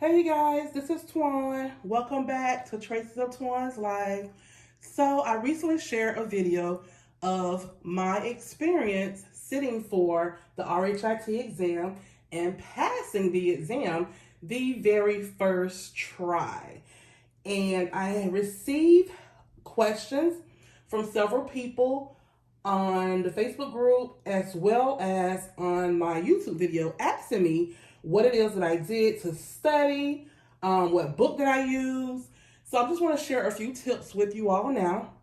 Hey you guys, this is Twan. Welcome back to Traces of Twan's Life. So I recently shared a video of my experience sitting for the RHIT exam and passing the exam the very first try. And I received questions from several people on the Facebook group as well as on my YouTube video asking me what it is that I did to study, what book did I use. So I just want to share a few tips with you all now.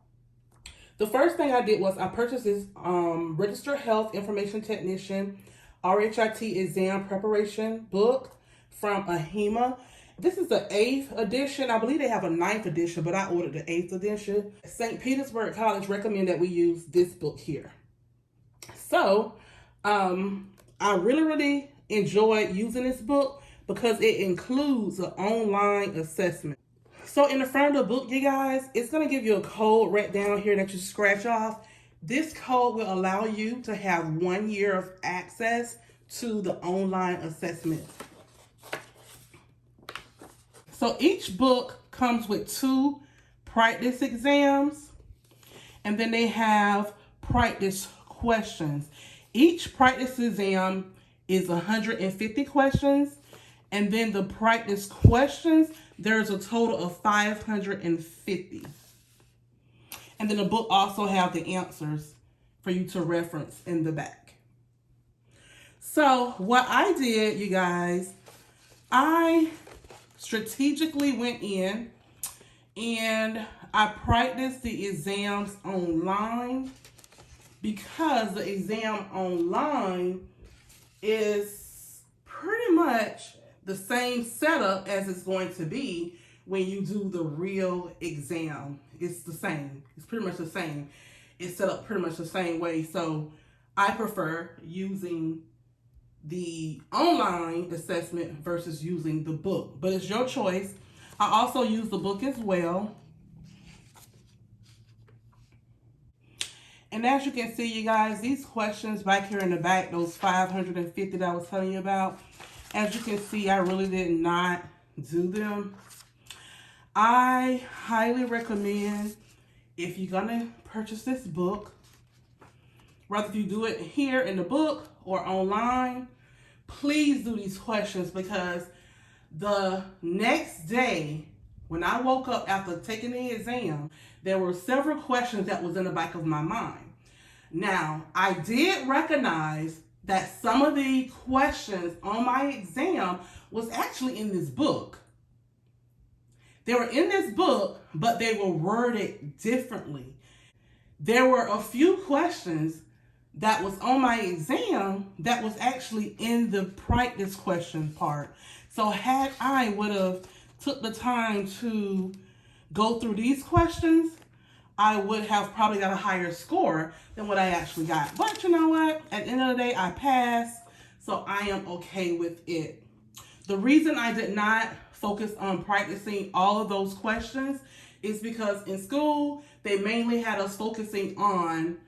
The first thing I did was I purchased this Registered Health Information Technician RHIT exam preparation book from AHIMA. This is the 8th edition. I believe they have a 9th edition, but I ordered the 8th edition. St. Petersburg College recommend that we use this book here. So, I really enjoyed using this book because it includes an online assessment. So in the front of the book, you guys, it's going to give you a code right down here that you scratch off. This code will allow you to have 1 year of access to the online assessment. So each book comes with 2 practice exams, and then they have practice questions. Each practice exam is 150 questions, and then the practice questions, there's a total of 550. And then the book also have the answers for you to reference in the back. So what I did, you guys, I strategically went in and I practiced the exams online because the exam online is pretty much the same setup as it's going to be when you do the real exam. It's the same. It's pretty much the same. It's set up pretty much the same way. So I prefer using the online assessment versus using the book, but it's your choice. I also use the book as well. And as you can see, you guys, these questions back here in the back, those 550 that I was telling you about, as you can see, I really did not do them. I highly recommend, if you're gonna purchase this book, whether if you do it here in the book or online, please do these questions, because the next day when I woke up after taking the exam, there were several questions that was in the back of my mind. Now, I did recognize that some of the questions on my exam was actually in this book. They were in this book, but they were worded differently. There were a few questions that was on my exam that was actually in the practice question part. So had I would have took the time to go through these questions, I would have probably got a higher score than what I actually got. But you know what? At the end of the day, I passed, so I am okay with it. The reason I did not focus on practicing all of those questions is because in school, they mainly had us focusing on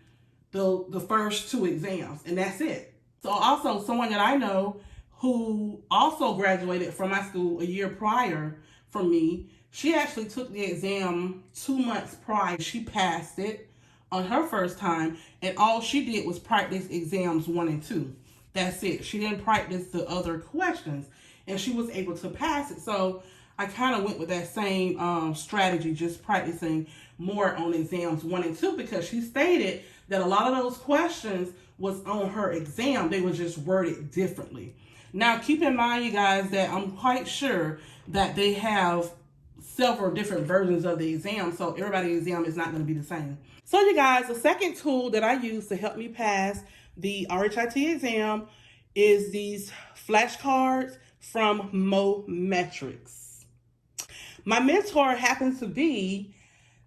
the first 2 exams, and that's it. So also, someone that I know who also graduated from my school a year prior from me, she actually took the exam 2 months prior. She passed it on her first time, and all she did was practice exams 1 and 2. That's it. She didn't practice the other questions, and she was able to pass it. So I kind of went with that same strategy, just practicing more on exams 1 and 2, because she stated that a lot of those questions was on her exam. They were just worded differently. Now, keep in mind, you guys, that I'm quite sure that they have several different versions of the exam, so everybody's exam is not going to be the same. So, you guys, the second tool that I use to help me pass the RHIT exam is these flashcards from Metrics. My mentor happens to be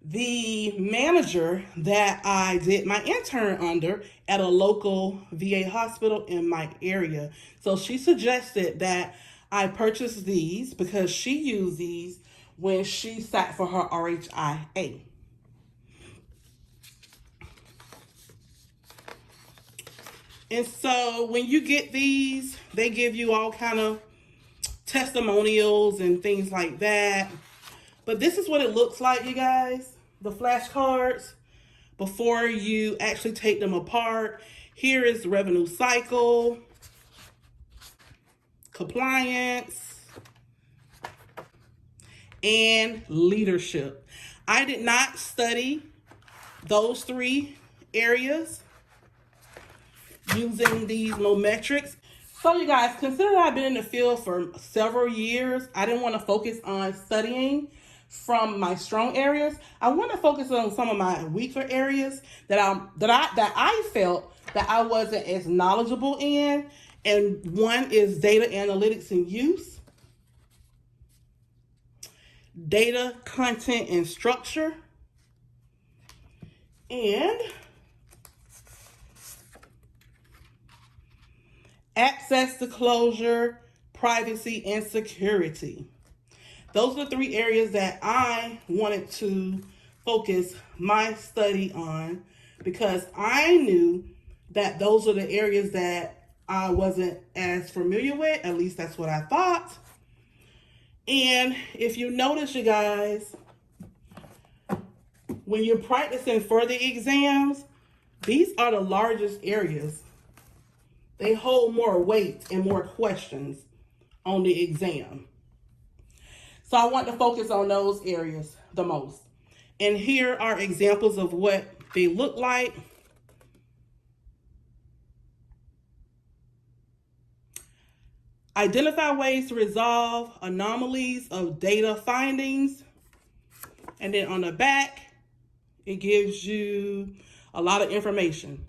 the manager that I did my intern under at a local VA hospital in my area. So she suggested that I purchase these because she used these when she sat for her RHIA. And so when you get these, they give you all kind of testimonials and things like that. But this is what it looks like, you guys, the flashcards, before you actually take them apart. Here is the revenue cycle, compliance, and leadership. I did not study those 3 areas using these little metrics. So you guys, consider I've been in the field for several years. I didn't want to focus on studying from my strong areas. I want to focus on some of my weaker areas that I felt that I wasn't as knowledgeable in. And one is data analytics and use, data content and structure, and access to closure, privacy, and security. Those are the 3 areas that I wanted to focus my study on, because I knew that those are the areas that I wasn't as familiar with. At least that's what I thought. And if you notice, you guys, when you're practicing for the exams, these are the largest areas. They hold more weight and more questions on the exam. So I want to focus on those areas the most. And here are examples of what they look like. Identify ways to resolve anomalies of data findings. And then on the back, it gives you a lot of information.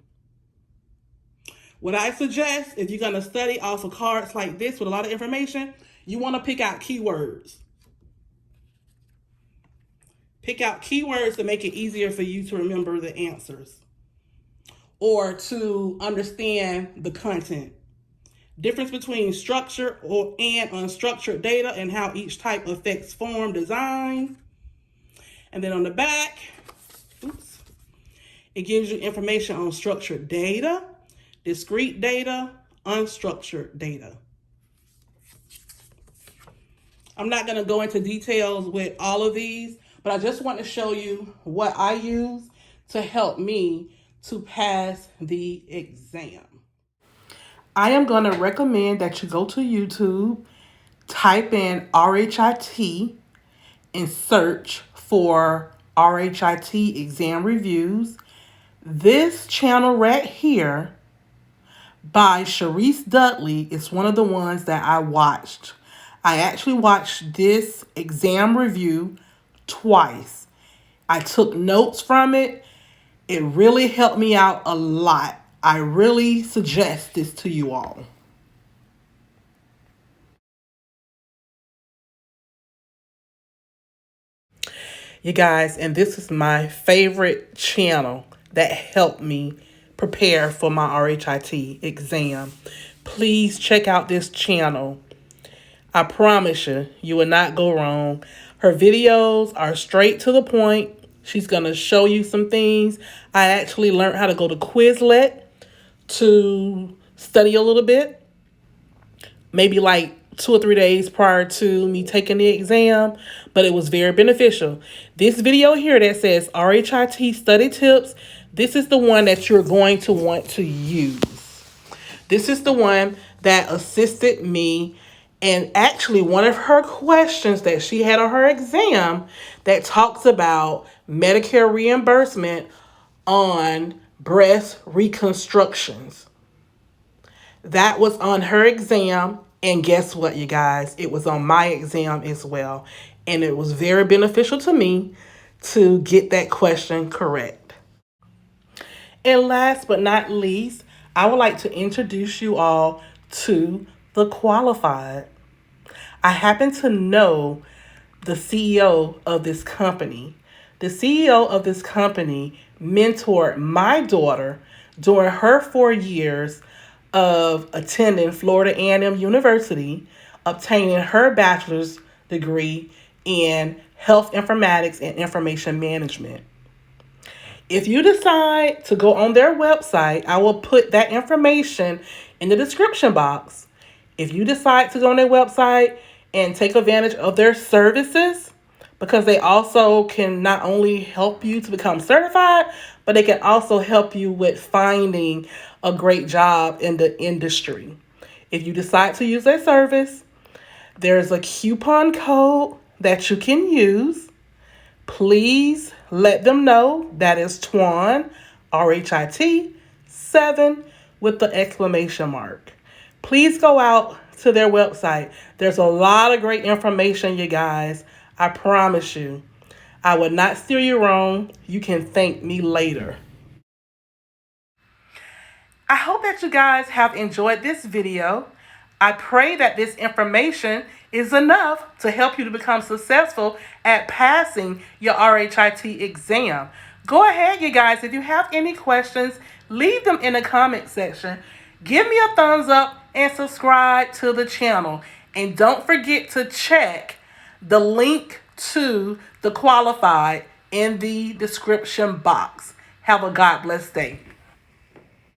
What I suggest, if you're going to study off of cards like this with a lot of information, you want to pick out keywords. Pick out keywords to make it easier for you to remember the answers or to understand the content. Difference between structured and unstructured data and how each type affects form design. And then on the back, it gives you information on structured data, discrete data, unstructured data. I'm not going to go into details with all of these, but I just want to show you what I use to help me to pass the exam. I am going to recommend that you go to YouTube, type in RHIT, and search for RHIT exam reviews. This channel right here by Sharice Dudley is one of the ones that I watched. I actually watched this exam review twice. I took notes from it. It really helped me out a lot. I really suggest this to you all. You guys, and this is my favorite channel that helped me prepare for my RHIT exam. Please check out this channel. I promise you, you will not go wrong. Her videos are straight to the point. She's going to show you some things. I actually learned how to go to Quizlet to study a little bit. Maybe like 2 or 3 days prior to me taking the exam, but it was very beneficial. This video here that says RHIT study tips, this is the one that you're going to want to use. This is the one that assisted me. And actually, one of her questions that she had on her exam that talks about Medicare reimbursement on breast reconstructions. That was on her exam. And guess what, you guys? It was on my exam as well. And it was very beneficial to me to get that question correct. And last but not least, I would like to introduce you all to the Qualified. I happen to know the CEO of this company. The CEO of this company mentored my daughter during her 4 years of attending Florida A&M University, obtaining her bachelor's degree in health informatics and information management. If you decide to go on their website, I will put that information in the description box. If you decide to go on their website, and take advantage of their services, because they also can not only help you to become certified, but they can also help you with finding a great job in the industry. If you decide to use their service, there's a coupon code that you can use. Please let them know that is TWAN, RHIT, 7 with the exclamation mark. Please go out to their website. There's a lot of great information, you guys. I promise you. I would not steer you wrong. You can thank me later. I hope that you guys have enjoyed this video. I pray that this information is enough to help you to become successful at passing your RHIT exam. Go ahead, you guys. If you have any questions, leave them in the comment section. Give me a thumbs up and subscribe to the channel. And don't forget to check the link to the qualified in the description box. Have a God bless day.